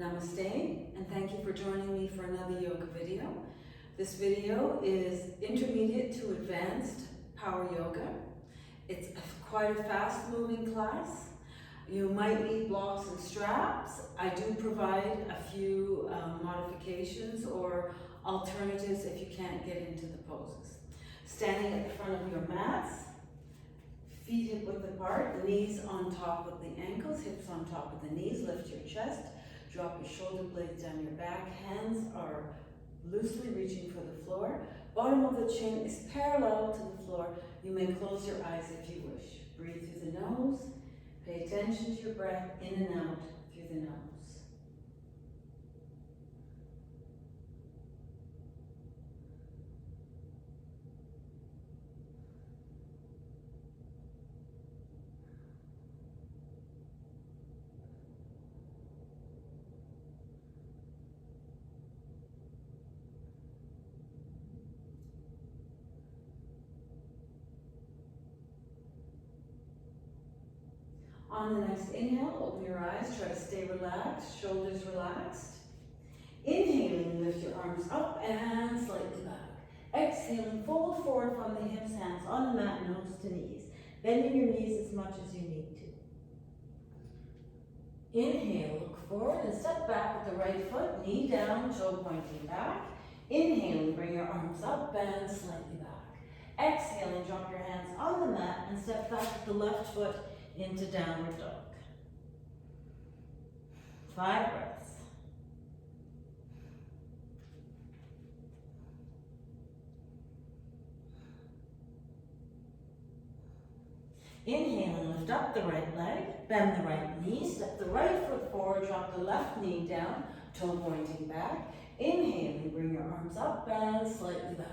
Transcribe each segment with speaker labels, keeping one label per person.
Speaker 1: Namaste, and thank you for joining me for another yoga video. This video is intermediate to advanced power yoga. It's quite a fast-moving class. You might need blocks and straps. I do provide a few modifications or alternatives if you can't get into the poses. Standing at the front of your mats, feet hip width apart, knees on top of the ankles, hips on top of the knees, lift your chest, drop your shoulder blades down your back, hands are loosely reaching for the floor, bottom of the chin is parallel to the floor. You may close your eyes if you wish. Breathe through the nose, pay attention to your breath in and out through the nose. On the next inhale, open your eyes, try to stay relaxed, shoulders relaxed. Inhaling, lift your arms up and slightly back. Exhaling, fold forward from the hips, hands on the mat, nose to knees. Bending your knees as much as you need to. Inhale, look forward and step back with the right foot, knee down, toe pointing back. Inhaling, bring your arms up and slightly back. Exhaling, drop your hands on the mat and step back with the left foot into downward dog. 5 breaths. Inhaling, lift up the right leg, bend the right knee, step the right foot forward, drop the left knee down, toe pointing back. Inhaling, bring your arms up and slightly back.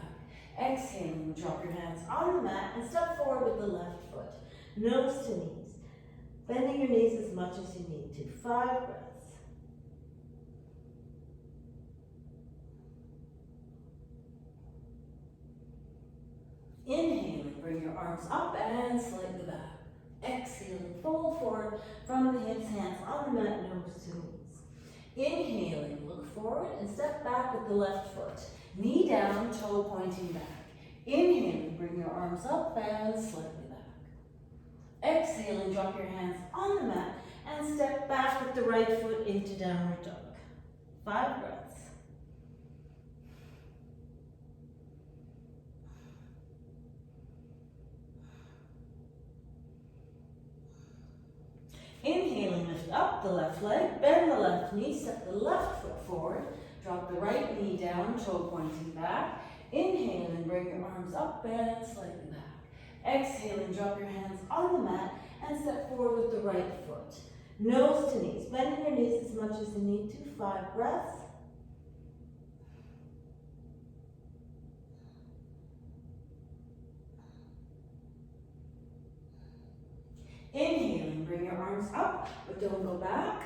Speaker 1: Exhaling, drop your hands on the mat and step forward with the left foot, nose to knees. Bending your knees as much as you need to. 5 breaths. Inhaling, bring your arms up and slightly back. Exhaling, fold forward from the hips, hands on the mat, nose to knees. Inhaling, look forward and step back with the left foot. Knee down, toe pointing back. Inhaling, bring your arms up and slightly back. Exhaling, drop your hands on the mat and step back with the right foot into downward dog. 5 breaths. Inhaling, lift up the left leg, bend the left knee, step the left foot forward, drop the right knee down, toe pointing back. Inhaling, bring your arms up and slightly back. Exhaling, drop your hands on the mat and step forward with the right foot. Nose to knees, bending your knees as much as you need to. 5 breaths. Inhaling, bring your arms up, but don't go back.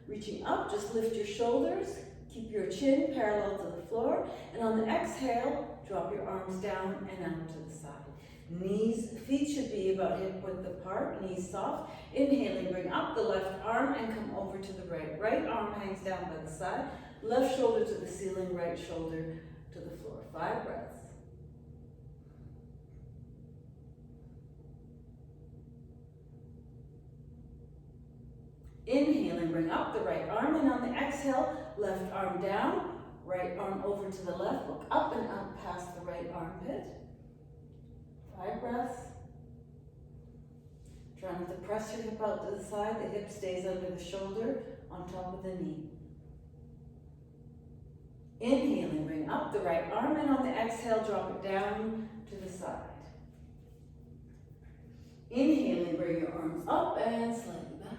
Speaker 1: Reaching up, just lift your shoulders. Keep your chin parallel to the floor. And on the exhale, drop your arms down and out to the side. Feet should be about hip width apart, knees soft. Inhaling, bring up the left arm and come over to the right. Right arm hangs down by the side, left shoulder to the ceiling, right shoulder to the floor. 5 breaths. Inhaling, bring up the right arm, and on the exhale, left arm down, right arm over to the left, look up and up past the right armpit. 5 breaths. Try not to press your hip out to the side. The hip stays under the shoulder on top of the knee. Inhaling, bring up the right arm, and on the exhale, drop it down to the side. Inhaling, bring your arms up and slightly back.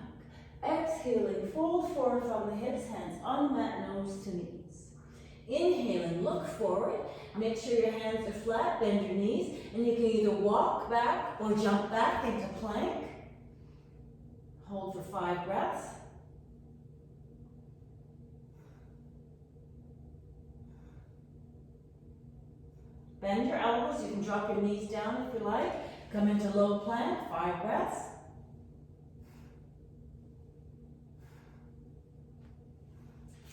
Speaker 1: Exhaling, fold forward from the hips, hands on the mat, nose to knees. Inhaling, look forward. Make sure your hands are flat, bend your knees, and you can either walk back or jump back into plank. Hold for 5 breaths. Bend your elbows. You can drop your knees down if you like. Come into low plank, 5 breaths.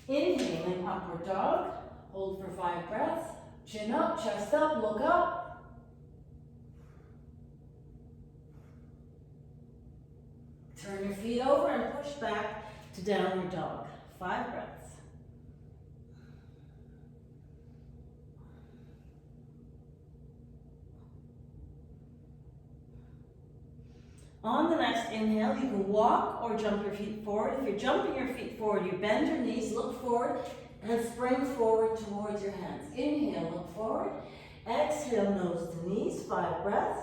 Speaker 1: Inhaling, upward dog. Hold for 5 breaths. Chin up, chest up, look up. Turn your feet over and push back to downward dog. 5 breaths. On the next inhale, you can walk or jump your feet forward. If you're jumping your feet forward, you bend your knees, look forward, and spring forward towards your hands. Inhale, look forward. Exhale, nose to knees, 5 breaths.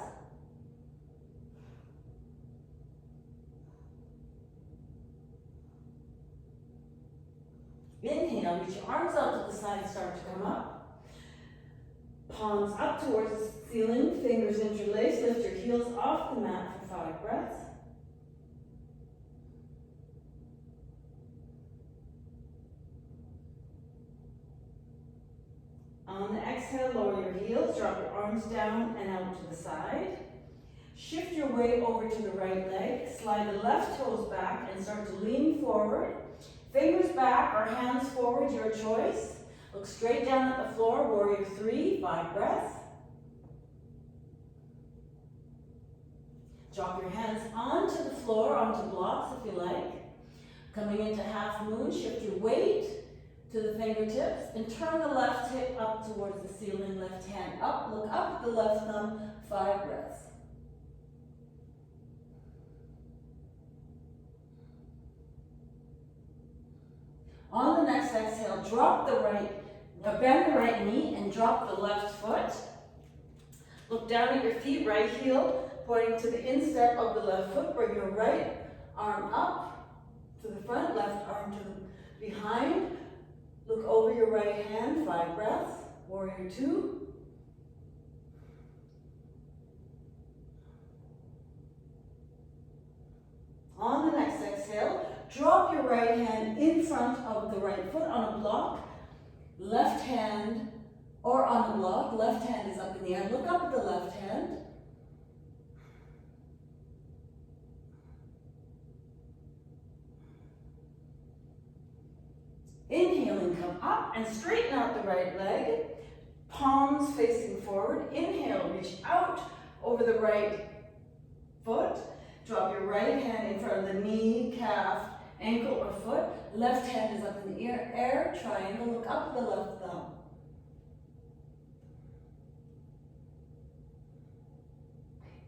Speaker 1: Inhale, reach your arms out to the side, start to come up. Palms up towards the ceiling, fingers interlaced, lift your heels off the mat for 5 breaths. On the exhale, lower your heels, drop your arms down and out to the side. Shift your weight over to the right leg, slide the left toes back and start to lean forward. Fingers back or hands forward, your choice. Look straight down at the floor, warrior 3, 5 breaths. Drop your hands onto the floor, onto blocks if you like. Coming into half moon, shift your weight to the fingertips and turn the left hip up towards the ceiling, left hand up. Look up at the left thumb, 5 breaths. On the next exhale, bend the right knee and drop the left foot. Look down at your feet, right heel pointing to the instep of the left foot. Bring your right arm up to the front, left arm to the behind. Look over your right hand, 5 breaths. Warrior 2. On the next exhale, drop your right hand in front of the right foot on a block. Left hand, or on the block, left hand is up in the air. Look up at the left hand. Inhaling, come up and straighten out the right leg. Palms facing forward. Inhale, reach out over the right foot. Drop your right hand in front of the knee, calf, ankle, or foot. Left hand is up in the air, triangle. Look up at the left thumb.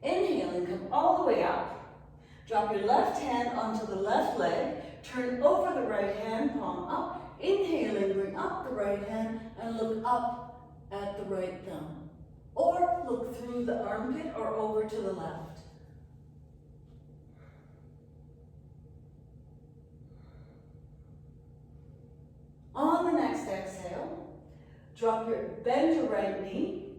Speaker 1: Inhaling, come all the way up. Drop your left hand onto the left leg. Turn over the right hand, palm up. Inhaling, bring up the right hand and look up at the right thumb. Or look through the armpit or over to the left. On the next exhale, bend your right knee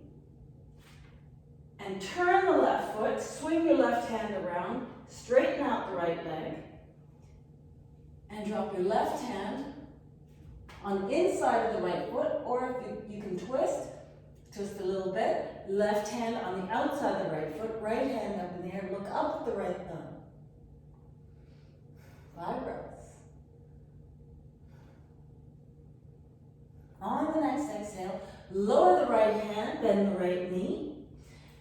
Speaker 1: and turn the left foot, swing your left hand around, straighten out the right leg, and drop your left hand on the inside of the right foot, or if you can twist a little bit, left hand on the outside of the right foot, right hand up in the air, look up at the right thumb. 5 breaths. On the next exhale, lower the right hand, bend the right knee,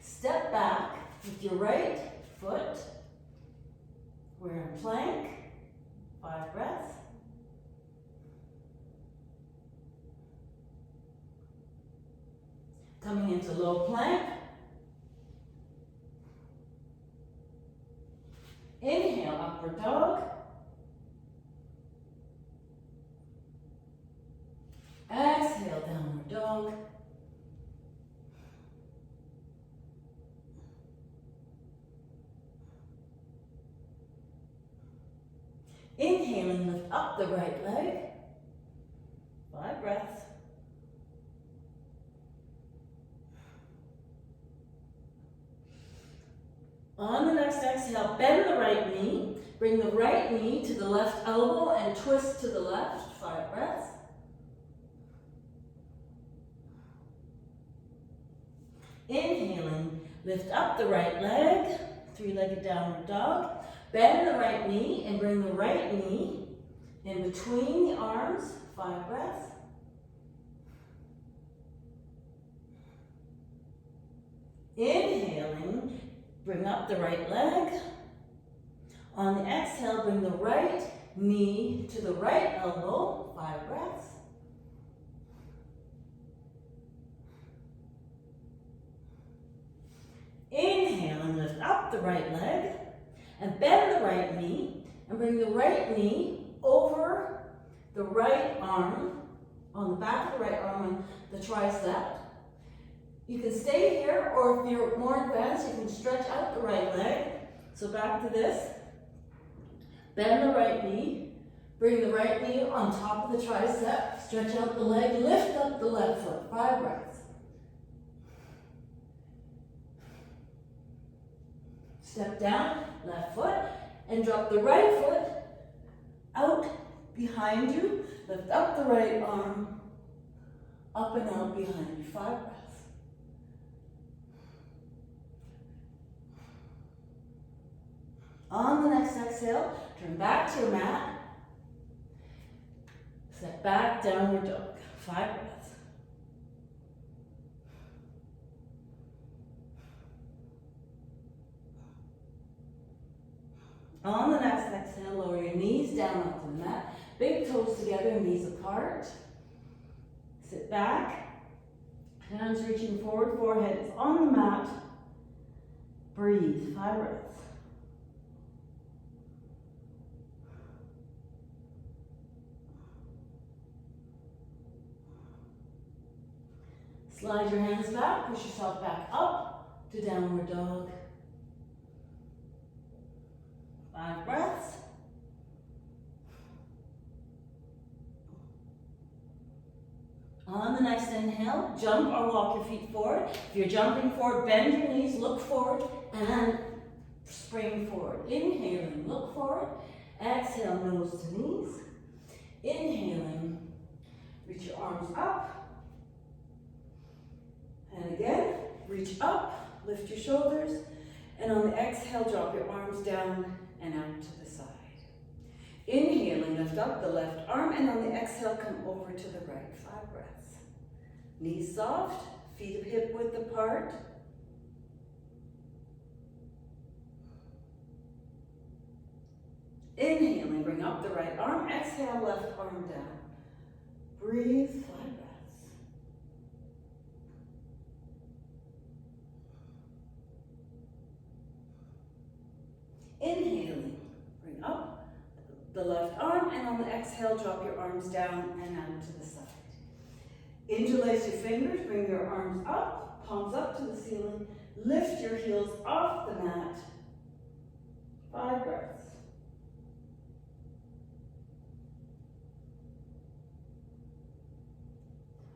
Speaker 1: step back with your right foot. We're in plank, 5 breaths. Coming into low plank. Inhale, upward dog. Exhale, downward dog. Inhaling, lift up the right leg. 5 breaths. On the next exhale, bend the right knee. Bring the right knee to the left elbow and twist to the left. 5 breaths. Inhaling, lift up the right leg, 3-legged downward dog. Bend the right knee and bring the right knee In between the arms, 5 breaths. Inhaling, bring up the right leg. On the exhale, bring the right knee to the right elbow, 5 breaths. Inhaling, lift up the right leg and bend the right knee and bring the right knee over the right arm, on the back of the right arm, on the tricep. You can stay here, or if you're more advanced, you can stretch out the right leg. So back to this. Bend the right knee, bring the right knee on top of the tricep, stretch out the leg, lift up the left foot, 5 breaths. Step down, left foot, and drop the right foot out behind you. Lift up the right arm, up and out behind you, 5 breaths. On the next exhale, turn back to your mat. Step back, downward dog, 5 breaths. On the next exhale, lower your knees down onto the mat. Big toes together, knees apart. Sit back. Hands reaching forward, forehead is on the mat. Breathe, 5 breaths. Slide your hands back, push yourself back up to downward dog. 5 breaths. On the next inhale, jump or walk your feet forward. If you're jumping forward, bend your knees, look forward, and spring forward. Inhaling, look forward. Exhale, nose to knees. Inhaling, reach your arms up. And again, reach up, lift your shoulders, and on the exhale, drop your arms down and out to the side. Inhaling, lift up the left arm, and on the exhale, come over to the right, 5 breaths. Knees soft, feet hip width apart. Inhaling, bring up the right arm, exhale, left arm down. Breathe, 5 breaths. Inhaling, bring up the left arm, and on the exhale, drop your arms down and out to the side. Interlace your fingers, bring your arms up, palms up to the ceiling, lift your heels off the mat. 5 breaths.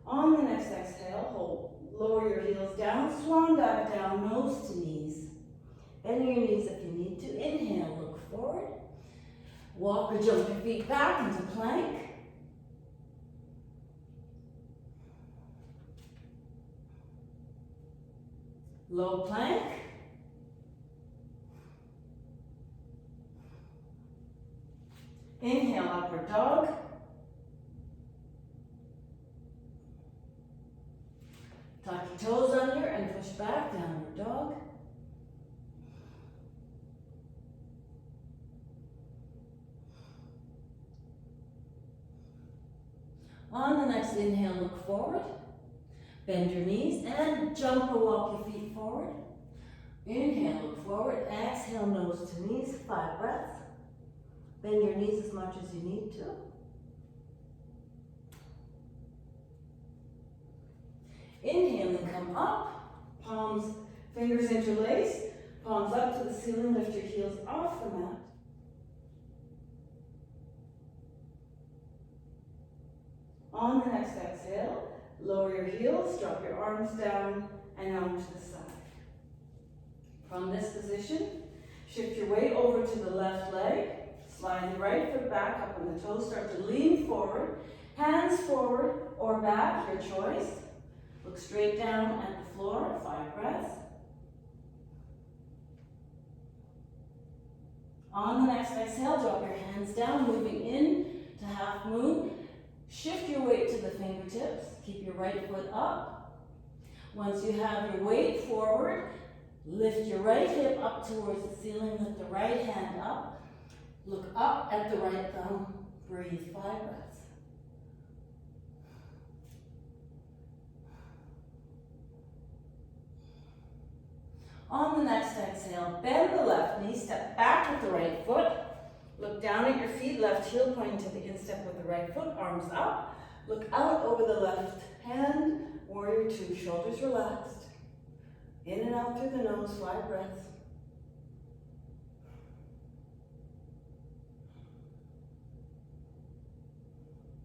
Speaker 1: On the next exhale, hold, lower your heels down, swan dive down, nose to knees. Bending your knees if you need to. Inhale, look forward. Walk or jump your feet back into plank. Low plank. Inhale, upward dog. Tuck your toes under and push back, downward dog. On the next inhale, look forward. Bend your knees and jump or walk your feet forward. Inhale, look forward. Exhale, nose to knees, 5 breaths. Bend your knees as much as you need to. Inhaling, come up. Palms, fingers interlace. Palms up to the ceiling, lift your heels off the mat. On the next exhale, lower your heels, drop your arms down and out to the side. From this position, shift your weight over to the left leg, slide the right foot back up when the toes start to lean forward, hands forward or back, your choice. Look straight down at the floor, 5 breaths. On the next exhale, drop your hands down, moving in to half moon. Shift your weight to the fingertips. Keep your right foot up. Once you have your weight forward, lift your right hip up towards the ceiling. Lift the right hand up. Look up at the right thumb. Breathe 5 breaths. On the next exhale, bend the left knee, step back with the right foot. Look down at your feet, left heel pointing to the instep with the right foot, arms up. Look out over the left hand, warrior 2, shoulders relaxed. In and out through the nose, 5 breaths.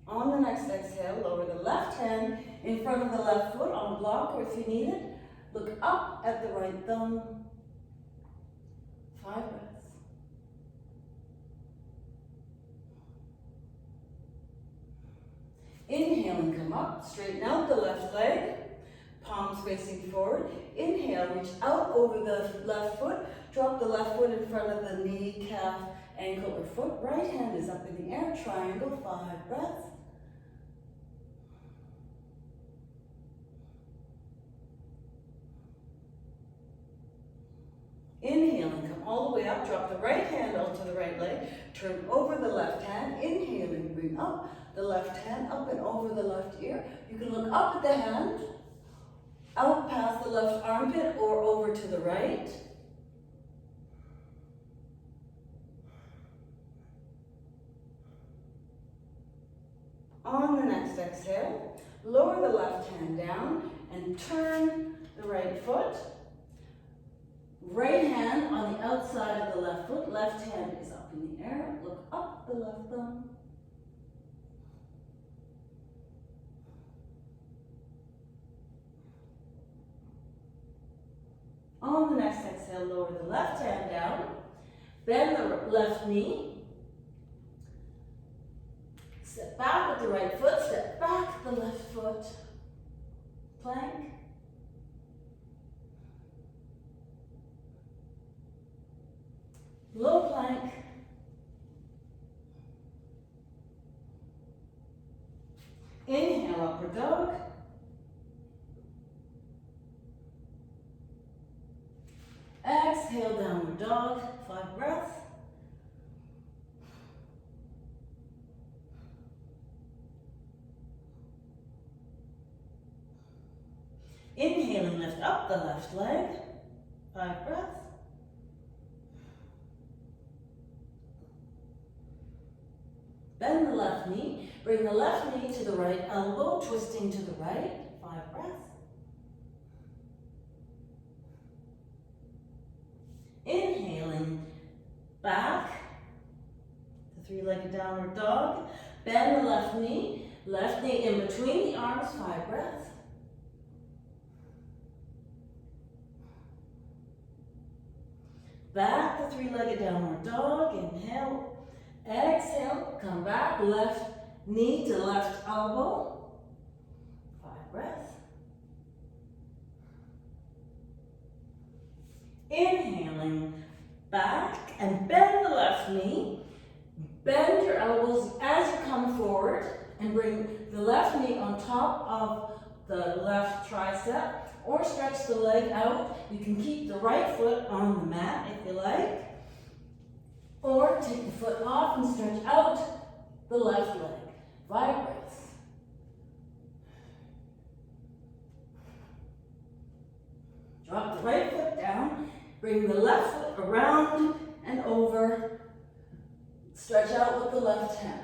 Speaker 1: On the next exhale, lower the left hand in front of the left foot on block, or if you need it, look up at the right thumb. 5 breaths. Inhaling, come up, straighten out the left leg, palms facing forward. Inhale, reach out over the left foot, drop the left foot in front of the knee, calf, ankle, or foot. Right hand is up in the air, triangle, 5 breaths. Inhaling, come all the way up, drop the right hand onto the right leg, turn over the left hand. Inhaling, bring up the left hand, up and over the left ear. You can look up at the hand, out past the left armpit, or over to the right. On the next exhale, lower the left hand down and turn the right foot. Right hand on the outside of the left foot, left hand is up in the air. Look up the left thumb. On the next exhale, lower the left hand down, bend the left knee, step back with the right foot, step back the left foot, plank. Low plank. Inhale, upward dog. Exhale, downward dog, 5 breaths. Inhaling, lift up the left leg, 5 breaths. Bend the left knee, bring the left knee to the right elbow, twisting to the right, 5 breaths. Inhaling, back, the 3-legged downward dog. Bend the left knee in between the arms, 5 breaths. Back, the 3-legged downward dog, inhale. Exhale, come back, left knee to left elbow, 5 breaths. Inhaling, back and bend the left knee. Bend your elbows as you come forward and bring the left knee on top of the left tricep, or stretch the leg out. You can keep the right foot on the mat if you like. Or take the foot off and stretch out the left leg. 5 breaths. Drop the right foot down. Bring the left foot around and over. Stretch out with the left hand.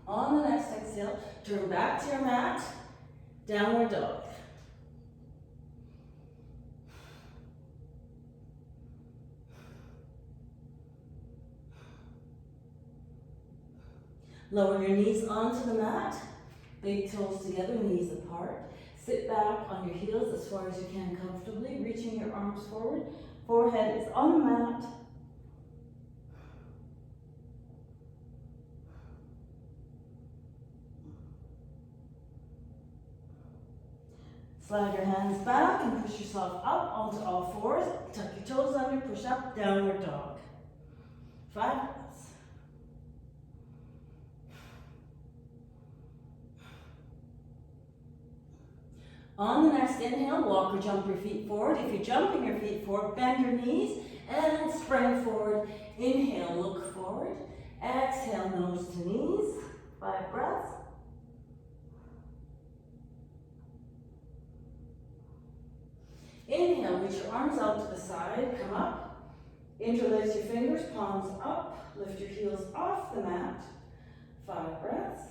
Speaker 1: On the next exhale, turn back to your mat. Downward dog. Lower your knees onto the mat, big toes together, knees apart. Sit back on your heels as far as you can comfortably, reaching your arms forward. Forehead is on the mat.
Speaker 2: Slide your hands back and push yourself up onto all fours. Tuck your toes under, push up, downward dog. 5 breaths. On the next inhale, walk or jump your feet forward. If you're jumping your feet forward, bend your knees and spring forward. Inhale, look forward. Exhale, nose to knees. 5 breaths. Inhale, reach your arms out to the side, come up. Interlace your fingers, palms up. Lift your heels off the mat. 5 breaths.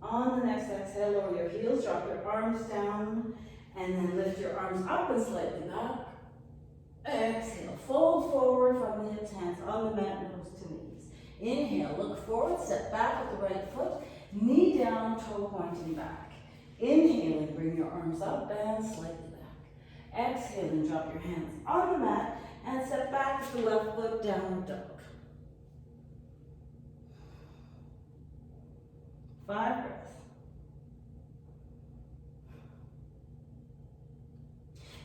Speaker 2: On the next exhale, lower your heels, drop your arms down, and then lift your arms up and slightly back. Exhale, fold forward from the hips, hands on the mat, nose to knees. Inhale, look forward, step back with the right foot, knee down, toe pointing back. Inhaling, bring your arms up and slightly back. Exhaling, drop your hands on the mat and step back with the left foot, downward dog. 5 breaths.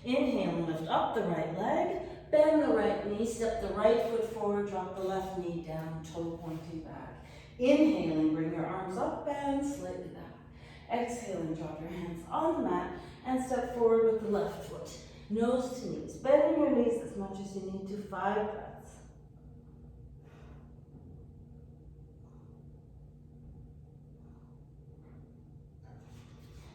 Speaker 2: Inhale, lift up the right leg, bend the right knee, step the right foot forward, drop the left knee down, toe pointing back. Inhaling, bring your arms up and slightly back. Exhaling, drop your hands on the mat and step forward with the left foot, nose to knees. Bending your knees as much as you need to. 5 breaths.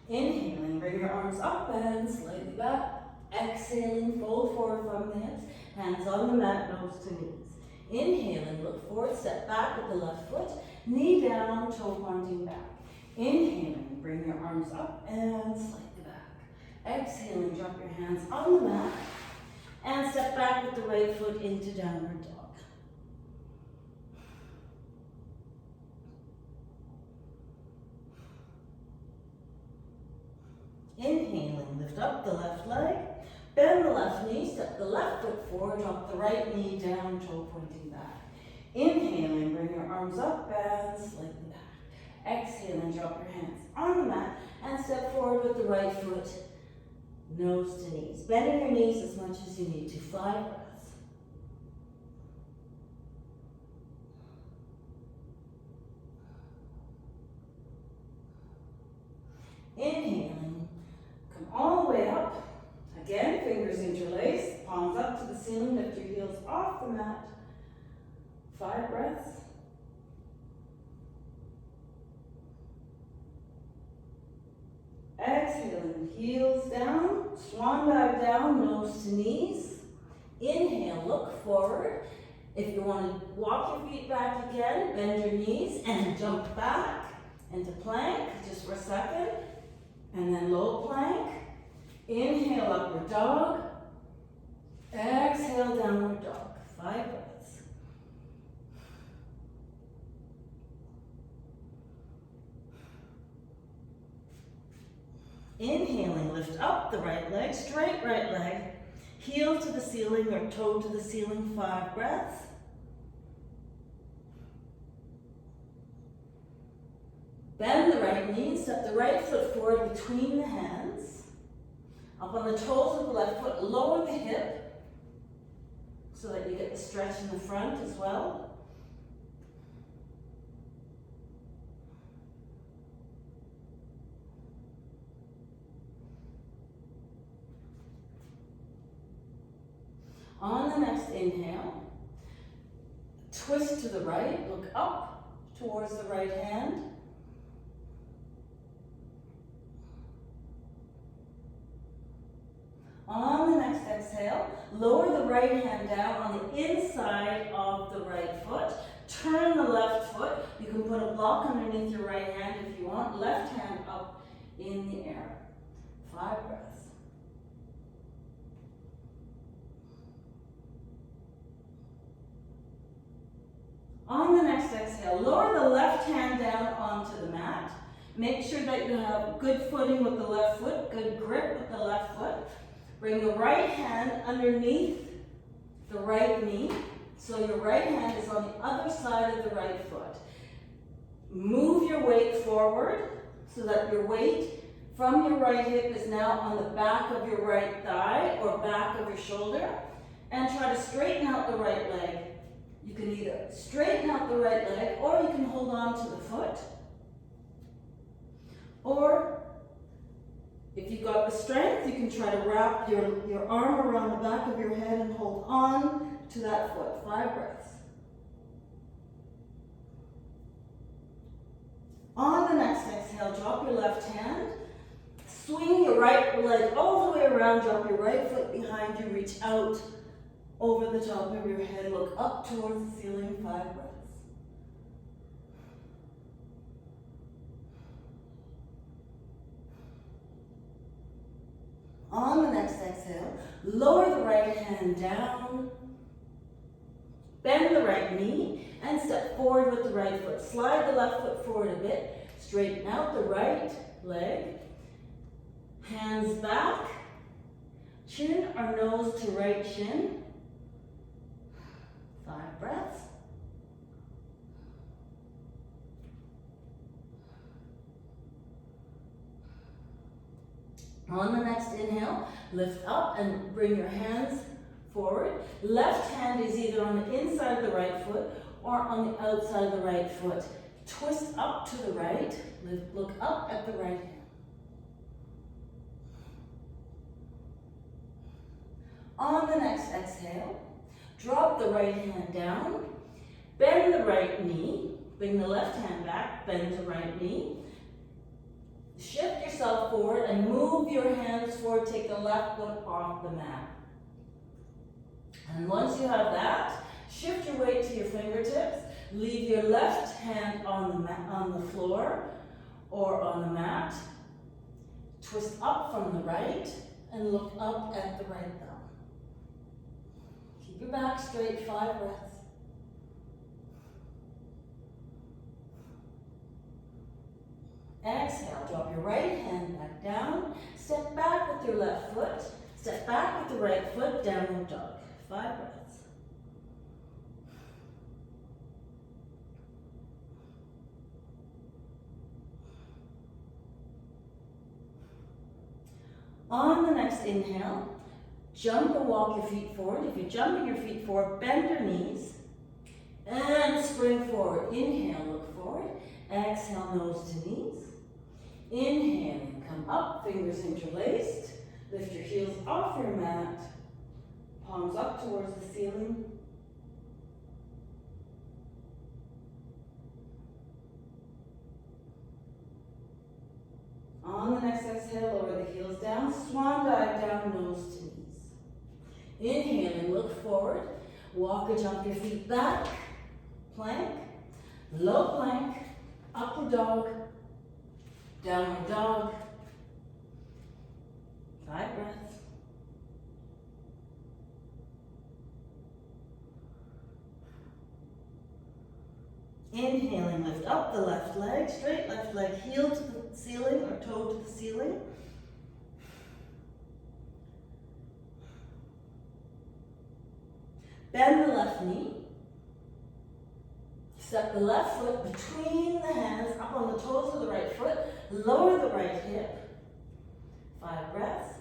Speaker 2: Inhaling, bring your arms up and slightly back. Exhaling, fold forward from the hips, hands on the mat, nose to knees. Inhaling, look forward, step back with the left foot, knee down, toe pointing back. Inhaling, bring your arms up and slightly back. Exhaling, drop your hands on the mat and step back with the right foot into downward dog. Inhaling, lift up the left leg, bend the left knee, step the left foot forward, drop the right knee down, toe pointing back. Inhaling, bring your arms up and slightly back. Exhaling, drop your hands on the mat and step forward with the right foot, nose to knees. Bending your knees as much as you need to. 5 breaths. Inhaling, come all the way up. Again, fingers interlace, palms up to the ceiling, lift your heels off the mat. 5 breaths. Exhaling, heels down, swan dive down, nose to knees. Inhale, look forward. If you want to walk your feet back again, bend your knees and jump back into plank just for a second. And then low plank. Inhale, upward dog. Exhale, downward dog. 5 breaths. Inhaling, lift up the right leg, straight right leg, heel to the ceiling or toe to the ceiling. 5 breaths. Bend the right knee, step the right foot forward between the hands. Up on the toes of the left foot, lower the hip so that you get the stretch in the front as well. On the next inhale, twist to the right, look up towards the right hand. On the next exhale, lower the right hand down on the inside of the right foot. Turn the left foot. You can put a block underneath your right hand if you want. Left hand up in the air. 5 breaths. On the next exhale, lower the left hand down onto the mat. Make sure that you have good footing with the left foot, good grip with the left foot. Bring the right hand underneath the right knee, so your right hand is on the other side of the right foot. Move your weight forward so that your weight from your right hip is now on the back of your right thigh or back of your shoulder, and try to straighten out the right leg. You can either straighten out the right leg or you can hold on to the foot. Or if you've got the strength, you can try to wrap your arm around the back of your head and hold on to that foot. 5 breaths. On the next exhale, drop your left hand. Swing your right leg all the way around, drop your right foot behind you, reach out over the top of your head, look up towards the ceiling, 5 breaths. On the next exhale, lower the right hand down, bend the right knee, and step forward with the right foot. Slide the left foot forward a bit, straighten out the right leg, hands back, chin or nose to right shin, 5 breaths. On the next inhale, lift up and bring your hands forward. Left hand is either on the inside of the right foot or on the outside of the right foot. Twist up to the right, look up at the right hand. On the next exhale, drop the right hand down, bend the right knee, bring the left hand back, bend the right knee. Shift yourself forward and move your hands forward, take the left foot off the mat. And once you have that, shift your weight to your fingertips, leave your left hand on the floor or on the mat, twist up from the right and look up at the right thumb. Keep your back straight, 5 breaths. Exhale, drop your right hand back down, step back with your left foot, step back with the right foot, downward dog, 5 breaths. On the next inhale, jump or walk your feet forward. If you're jumping your feet forward, bend your knees and spring forward. Inhale, look forward. Exhale, nose to knees. Inhale, come up, fingers interlaced. Lift your heels off your mat, palms up towards the ceiling. On the next exhale, lower the heels down, swan dive down, nose to knees. Inhaling, look forward, walk or jump your feet back, plank, low plank, upward dog, downward dog, 5 breaths. Inhaling, lift up the left leg, straight left leg, heel to the ceiling or toe to the ceiling. Bend the left knee. Step the left foot between the hands, up on the toes of the right foot. Lower the right hip. 5 breaths.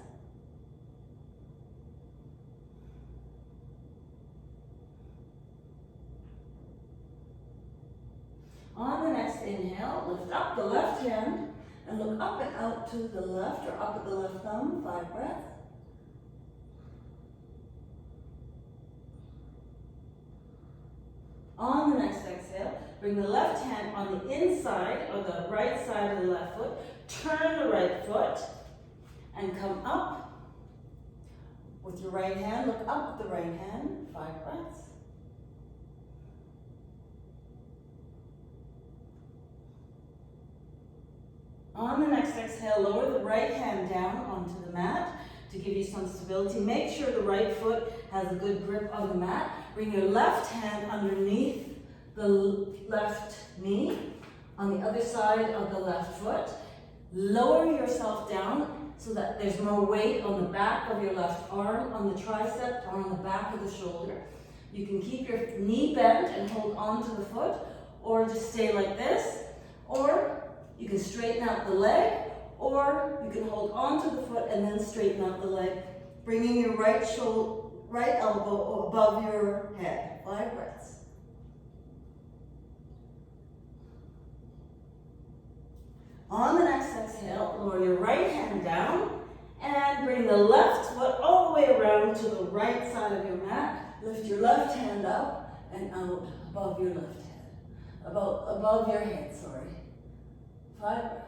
Speaker 2: On the next inhale, lift up the left hand and look up and out to the left or up at the left thumb. 5 breaths. On the next exhale, bring the left hand on the inside or the right side of the left foot. Turn the right foot and come up with your right hand. Look up at the right hand. 5 breaths. On the next exhale, lower the right hand down onto the mat to give you some stability. Make sure the right foot has a good grip on the mat. Bring your left hand underneath the left knee on the other side of the left foot. Lower yourself down so that there's more weight on the back of your left arm, on the tricep, or on the back of the shoulder. You can keep your knee bent and hold on to the foot, or just stay like this. Or you can straighten out the leg, or you can hold onto the foot and then straighten out the leg, bringing your right elbow above your head. 5 breaths. On the next exhale, lower your right hand down and bring the left foot all the way around to the right side of your mat. Lift your left hand up and out above your left head. Above your head, sorry. 5 breaths.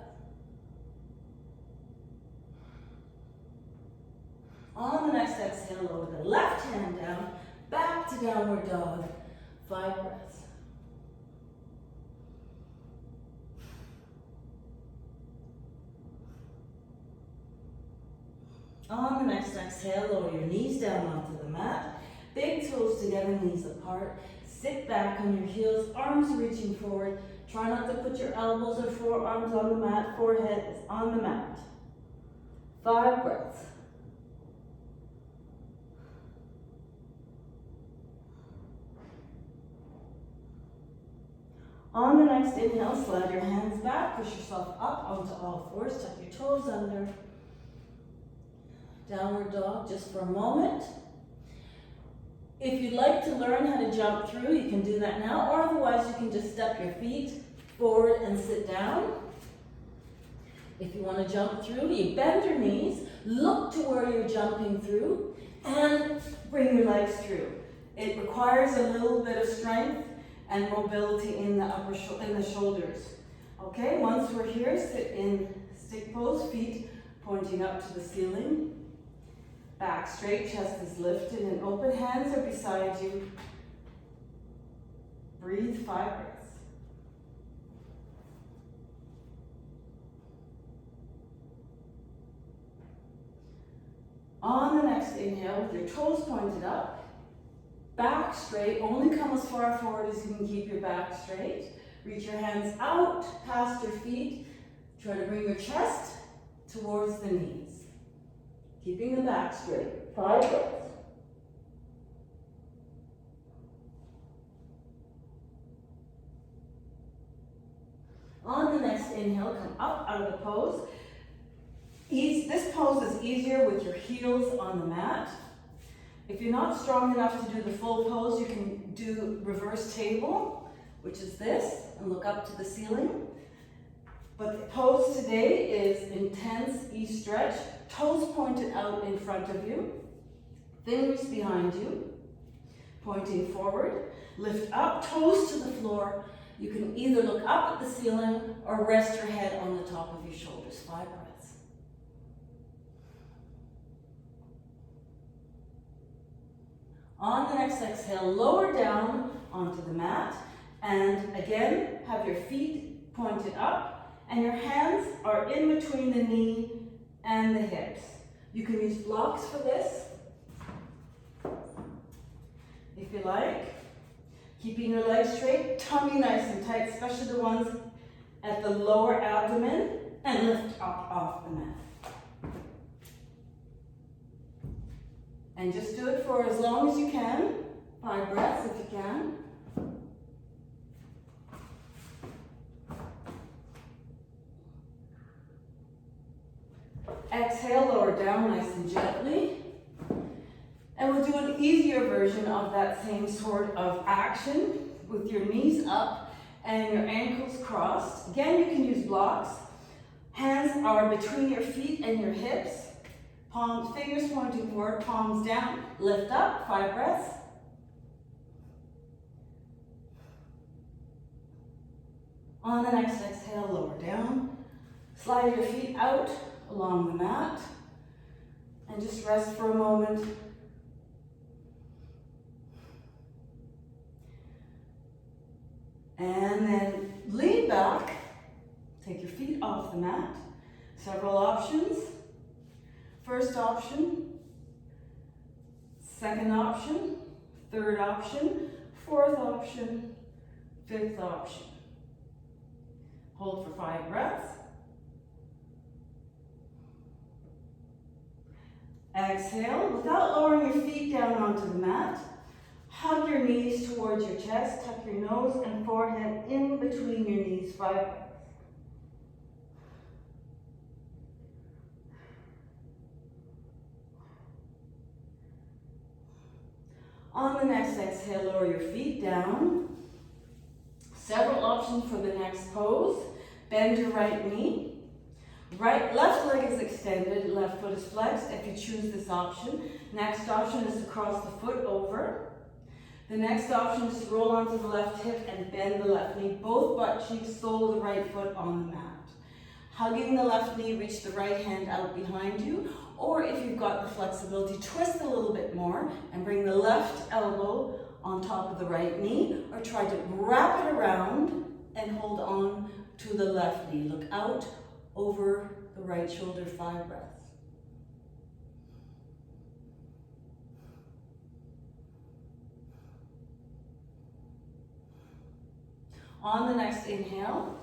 Speaker 2: On the next exhale, lower the left hand down, back to downward dog. 5 breaths. On the next exhale, lower your knees down onto the mat. Big toes together, knees apart. Sit back on your heels, arms reaching forward. Try not to put your elbows or forearms on the mat, forehead is on the mat. 5 breaths. On the next inhale, slide your hands back, push yourself up onto all fours, tuck your toes under. Downward dog just for a moment. If you'd like to learn how to jump through, you can do that now, or otherwise you can just step your feet forward and sit down. If you want to jump through, you bend your knees, look to where you're jumping through, and bring your legs through. It requires a little bit of strength and mobility in the shoulders. Okay, once we're here, sit in stick pose, feet pointing up to the ceiling. Back straight, chest is lifted and open, hands are beside you. Breathe 5 breaths. On the next inhale, with your toes pointed up, back straight, only come as far forward as you can keep your back straight. Reach your hands out past your feet. Try to bring your chest towards the knees. Keeping the back straight. 5 breaths. On the next inhale, come up out of the pose. This pose is easier with your heels on the mat. If you're not strong enough to do the full pose, you can do reverse table, which is this, and look up to the ceiling. But the pose today is intense E-stretch, toes pointed out in front of you, fingers behind you, pointing forward, lift up, toes to the floor. You can either look up at the ceiling or rest your head on the top of your shoulders. 5 breaths. On the next exhale, lower down onto the mat, and again, have your feet pointed up, and your hands are in between the knee and the hips. You can use blocks for this, if you like. Keeping your legs straight, tummy nice and tight, especially the ones at the lower abdomen, and lift up off the mat. And just do it for as long as you can. 5 breaths if you can. Exhale, lower down nice and gently. And we'll do an easier version of that same sort of action with your knees up and your ankles crossed. Again, you can use blocks. Hands are between your feet and your hips. Palms, fingers pointing forward, palms down. Lift up, 5 breaths. On the next exhale, lower down. Slide your feet out along the mat. And just rest for a moment. And then lean back. Take your feet off the mat. Several options. First option, second option, third option, fourth option, fifth option. Hold for 5 breaths. Exhale, without lowering your feet down onto the mat. Hug your knees towards your chest, tuck your nose and forehead in between your knees, 5 breaths. On the next exhale, lower your feet down. Several options for the next pose. Bend your right knee. Left leg is extended, left foot is flexed if you choose this option. Next option is to cross the foot over. The next option is to roll onto the left hip and bend the left knee. Both butt cheeks, sole of the right foot on the mat. Hugging the left knee, reach the right hand out behind you. Or if you've got the flexibility, twist a little bit more and bring the left elbow on top of the right knee. Or try to wrap it around and hold on to the left knee. Look out over the right shoulder, 5 breaths. On the next inhale,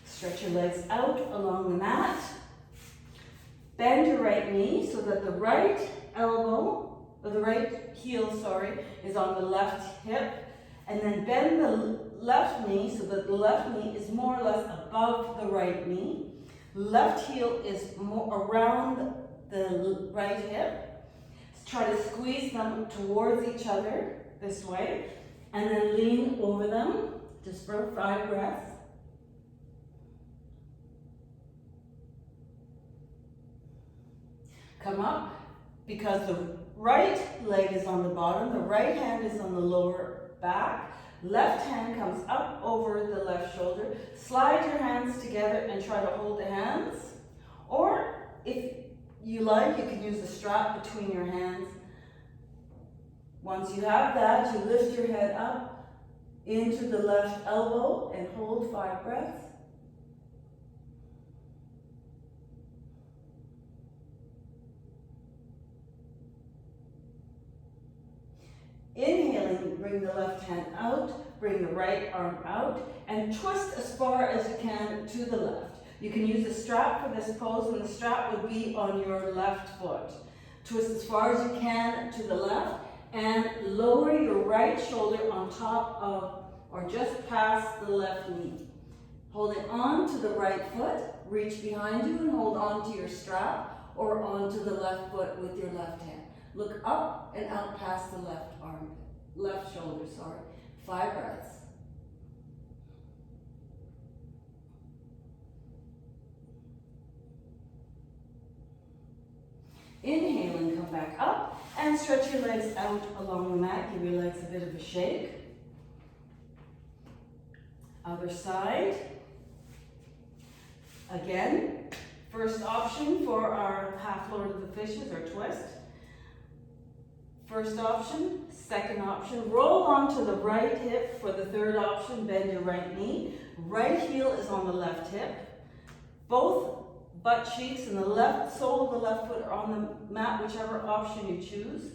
Speaker 2: stretch your legs out along the mat. Bend your right knee so that the right elbow, or the right heel, is on the left hip. And then bend the left knee so that the left knee is more or less above the right knee. Left heel is more around the right hip. Try to squeeze them towards each other this way. And then lean over them just for 5 breaths. Come up because the right leg is on the bottom, the right hand is on the lower back. Left hand comes up over the left shoulder. Slide your hands together and try to hold the hands. Or if you like, you can use the strap between your hands. Once you have that, you lift your head up into the left elbow and hold 5 breaths. Inhaling, bring the left hand out, bring the right arm out, and twist as far as you can to the left. You can use a strap for this pose, and the strap would be on your left foot. Twist as far as you can to the left, and lower your right shoulder on top of, or just past the left knee. Holding on to the right foot, reach behind you and hold on to your strap, or onto the left foot with your left hand. Look up and out past the left shoulder, 5 breaths. Inhaling, come back up and stretch your legs out along the mat. Give your legs a bit of a shake. Other side. Again, first option for our half Lord of the Fishes or twist. First option, second option, roll onto the right hip for the third option, bend your right knee. Right heel is on the left hip. Both butt cheeks and the left sole of the left foot are on the mat, whichever option you choose.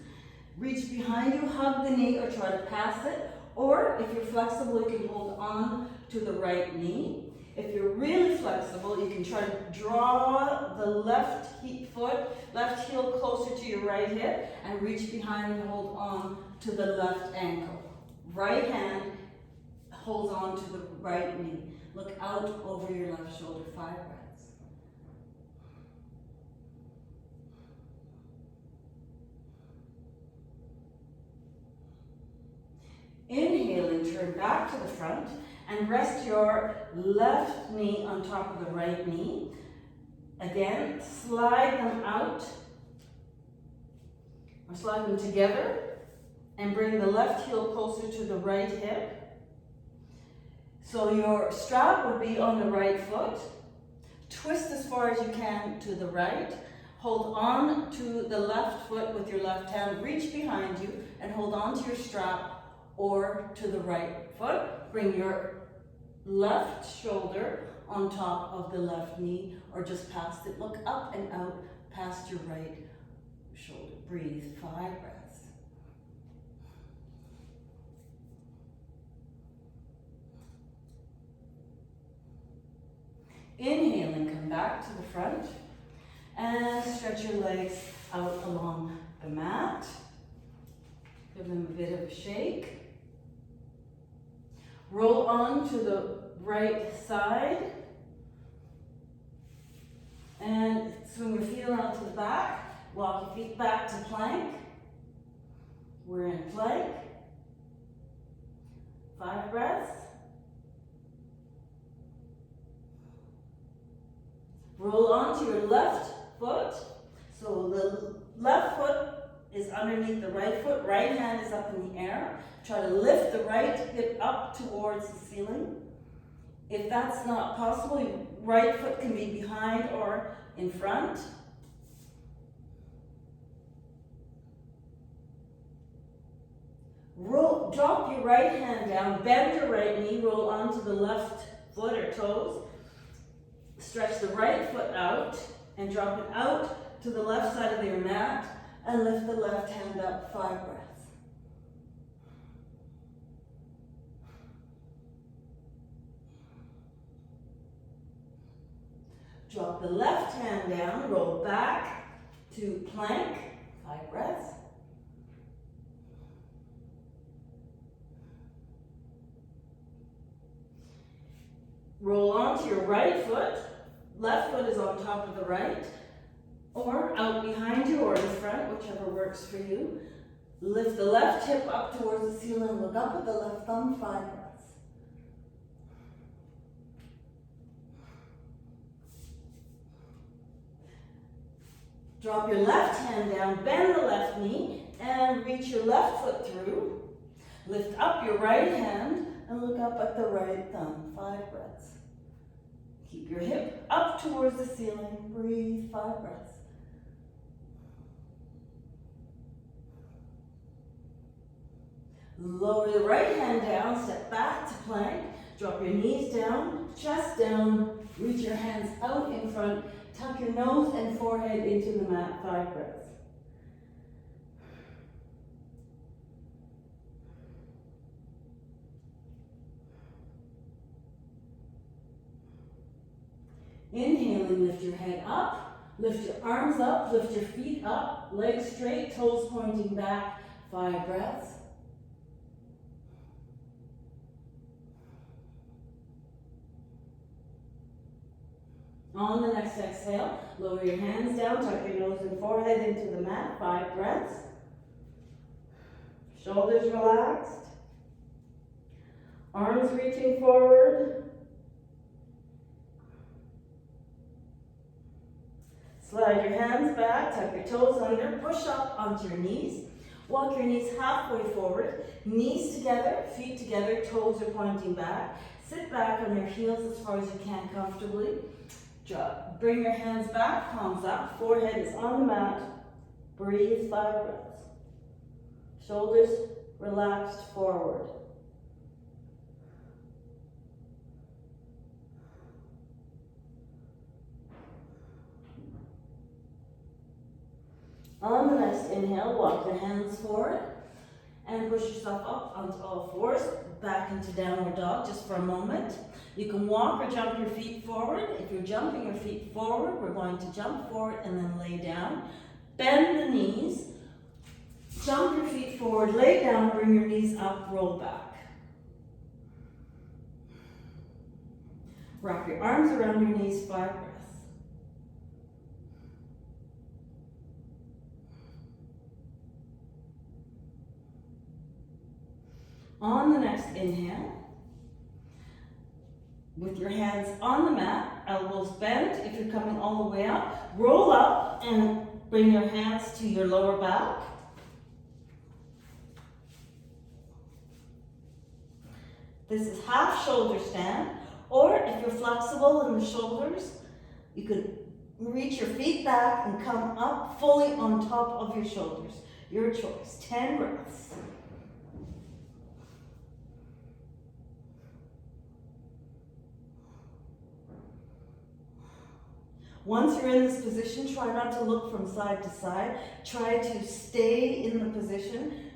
Speaker 2: Reach behind you, hug the knee or try to pass it. Or if you're flexible, you can hold on to the right knee. If you're really flexible, you can try to draw the left heel closer to your right hip and reach behind and hold on to the left ankle. Right hand holds on to the right knee. Look out over your left shoulder, 5 breaths. Inhaling, turn back to the front and rest your left knee on top of the right knee. Again, slide them out, or slide them together, and bring the left heel closer to the right hip. So your strap would be on the right foot. Twist as far as you can to the right. Hold on to the left foot with your left hand. Reach behind you and hold on to your strap or to the right foot. Bring your left shoulder on top of the left knee or just past it. Look up and out past your right shoulder. Breathe, 5 breaths. Inhaling, come back to the front and stretch your legs out along the mat. Give them a bit of a shake. Roll on to the right side and swing your feet around to the back. Walk your feet back to plank. We're in plank. 5 breaths. Roll onto your left foot. So the left foot is underneath the right foot. Right hand is up in the air. Try to lift the right hip up towards the ceiling. If that's not possible, your right foot can be behind or in front. Drop your right hand down, bend your right knee, roll onto the left foot or toes. Stretch the right foot out and drop it out to the left side of your mat and lift the left hand up. 5 breaths. Drop the left hand down, roll back to plank. 5 breaths. Roll onto your right foot. Left foot is on top of the right, or out behind you or in front, whichever works for you. Lift the left hip up towards the ceiling. Look up with the left thumb. 5 breaths. Drop your left hand down, bend the left knee, and reach your left foot through. Lift up your right hand and look up at the right thumb. 5 breaths. Keep your hip up towards the ceiling. Breathe. 5 breaths. Lower the right hand down, step back to plank. Drop your knees down, chest down, reach your hands out in front. Tuck your nose and forehead into the mat. 5 breaths. Inhaling, lift your head up, lift your arms up, lift your feet up, legs straight, toes pointing back. 5 breaths. On the next exhale, lower your hands down, tuck your nose and forehead into the mat. 5 breaths. Shoulders relaxed. Arms reaching forward. Slide your hands back, tuck your toes under, push up onto your knees. Walk your knees halfway forward, knees together, feet together, toes are pointing back. Sit back on your heels as far as you can comfortably. Bring your hands back, palms up, forehead is on the mat. Breathe. 5 breaths. Shoulders relaxed forward. On the next inhale, walk your hands forward and push yourself up onto all fours, back into downward dog just for a moment. You can walk or jump your feet forward. If you're jumping your feet forward, we're going to jump forward and then lay down. Bend the knees, jump your feet forward, lay down, bring your knees up, roll back. Wrap your arms around your knees. 5 breaths. On the next inhale, with your hands on the mat, elbows bent. If you're coming all the way up, roll up and bring your hands to your lower back. This is half shoulder stand, or if you're flexible in the shoulders, you could reach your feet back and come up fully on top of your shoulders. Your choice. 10 breaths. Once you're in this position, try not to look from side to side. Try to stay in the position,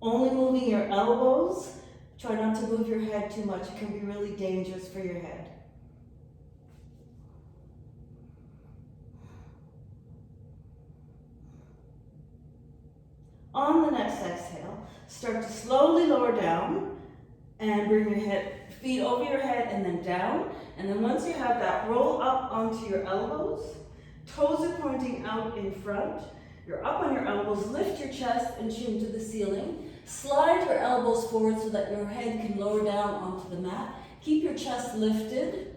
Speaker 2: only moving your elbows. Try not to move your head too much. It can be really dangerous for your head. On the next exhale, start to slowly lower down and bring your feet over your head and then down. And then once you have that, roll up onto your elbows. Toes are pointing out in front. You're up on your elbows, lift your chest and chin to the ceiling. Slide your elbows forward so that your head can lower down onto the mat. Keep your chest lifted.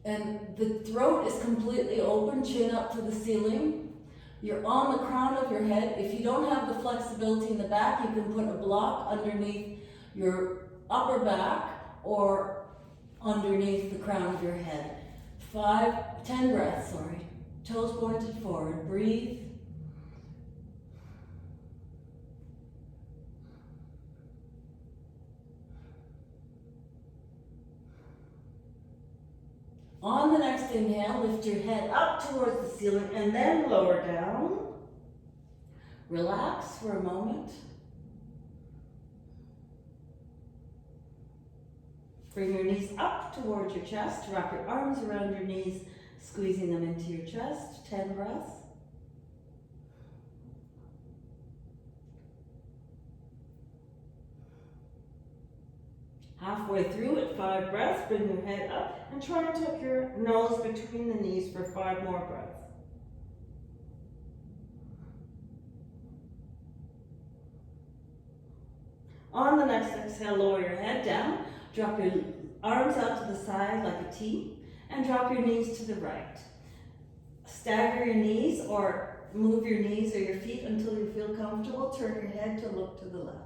Speaker 2: And the throat is completely open, chin up to the ceiling. You're on the crown of your head. If you don't have the flexibility in the back, you can put a block underneath your upper back or underneath the crown of your head. 10 breaths, sorry. Toes pointed forward. Breathe. On the next inhale, lift your head up towards the ceiling and then lower down. Relax for a moment. Bring your knees up towards your chest. Wrap your arms around your knees, squeezing them into your chest. 10 breaths. Halfway through at 5 breaths, bring your head up and try and tuck your nose between the knees for 5 more breaths. On the next exhale, lower your head down, drop your arms out to the side like a T, and drop your knees to the right. Stagger your knees or move your knees or your feet until you feel comfortable. Turn your head to look to the left.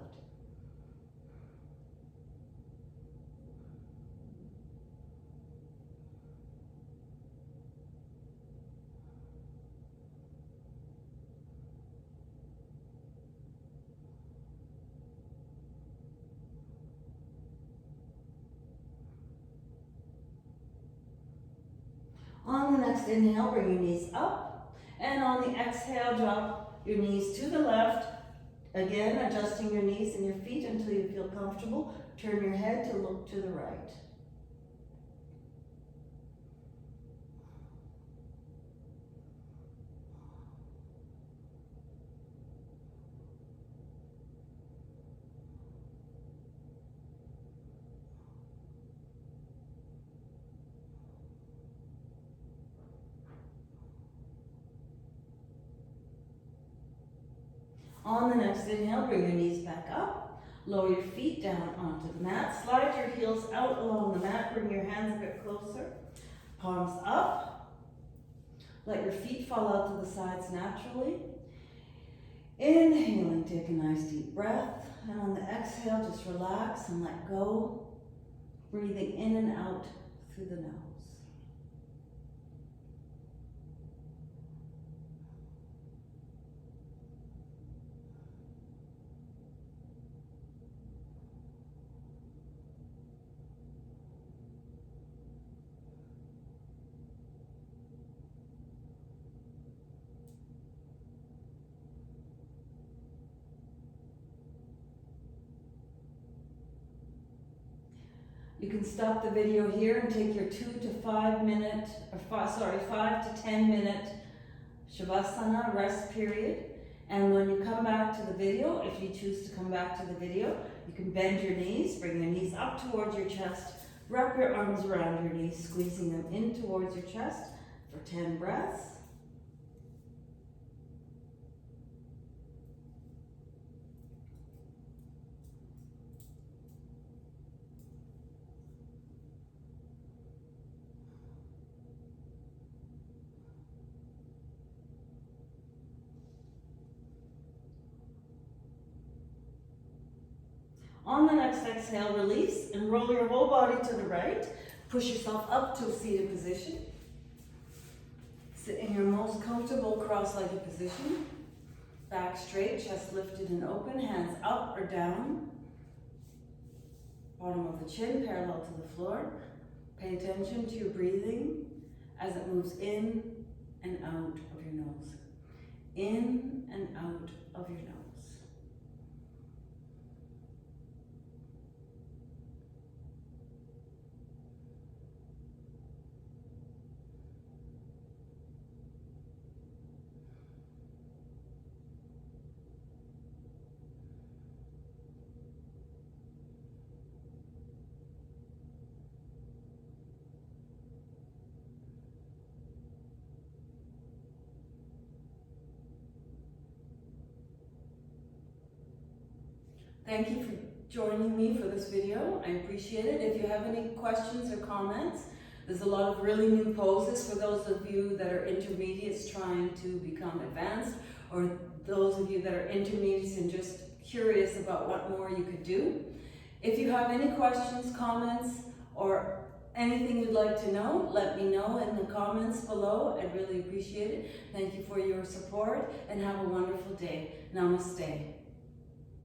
Speaker 2: On the next inhale, bring your knees up. And on the exhale, drop your knees to the left. Again, adjusting your knees and your feet until you feel comfortable. Turn your head to look to the right. On the next inhale, bring your knees back up. Lower your feet down onto the mat. Slide your heels out along the mat. Bring your hands a bit closer. Palms up. Let your feet fall out to the sides naturally. Inhaling, take a nice deep breath. And on the exhale, just relax and let go. Breathing in and out through the nose. You can stop the video here and take your 5 to 10 minute Shavasana rest period. And when you come back to the video, if you choose to come back to the video, you can bend your knees, bring your knees up towards your chest, wrap your arms around your knees, squeezing them in towards your chest for 10 breaths. On the next exhale, release and roll your whole body to the right. Push yourself up to a seated position. Sit in your most comfortable cross-legged position. Back straight, chest lifted and open, hands up or down. Bottom of the chin parallel to the floor. Pay attention to your breathing as it moves in and out of your nose. In and out of your nose.
Speaker 1: Thank you for joining me for this video. I appreciate it. If you have any questions or comments, there's a lot of really new poses for those of you that are intermediates trying to become advanced, or those of you that are intermediates and just curious about what more you could do. If you have any questions, comments, or anything you'd like to know, let me know in the comments below. I'd really appreciate it. Thank you for your support and have a wonderful day. Namaste.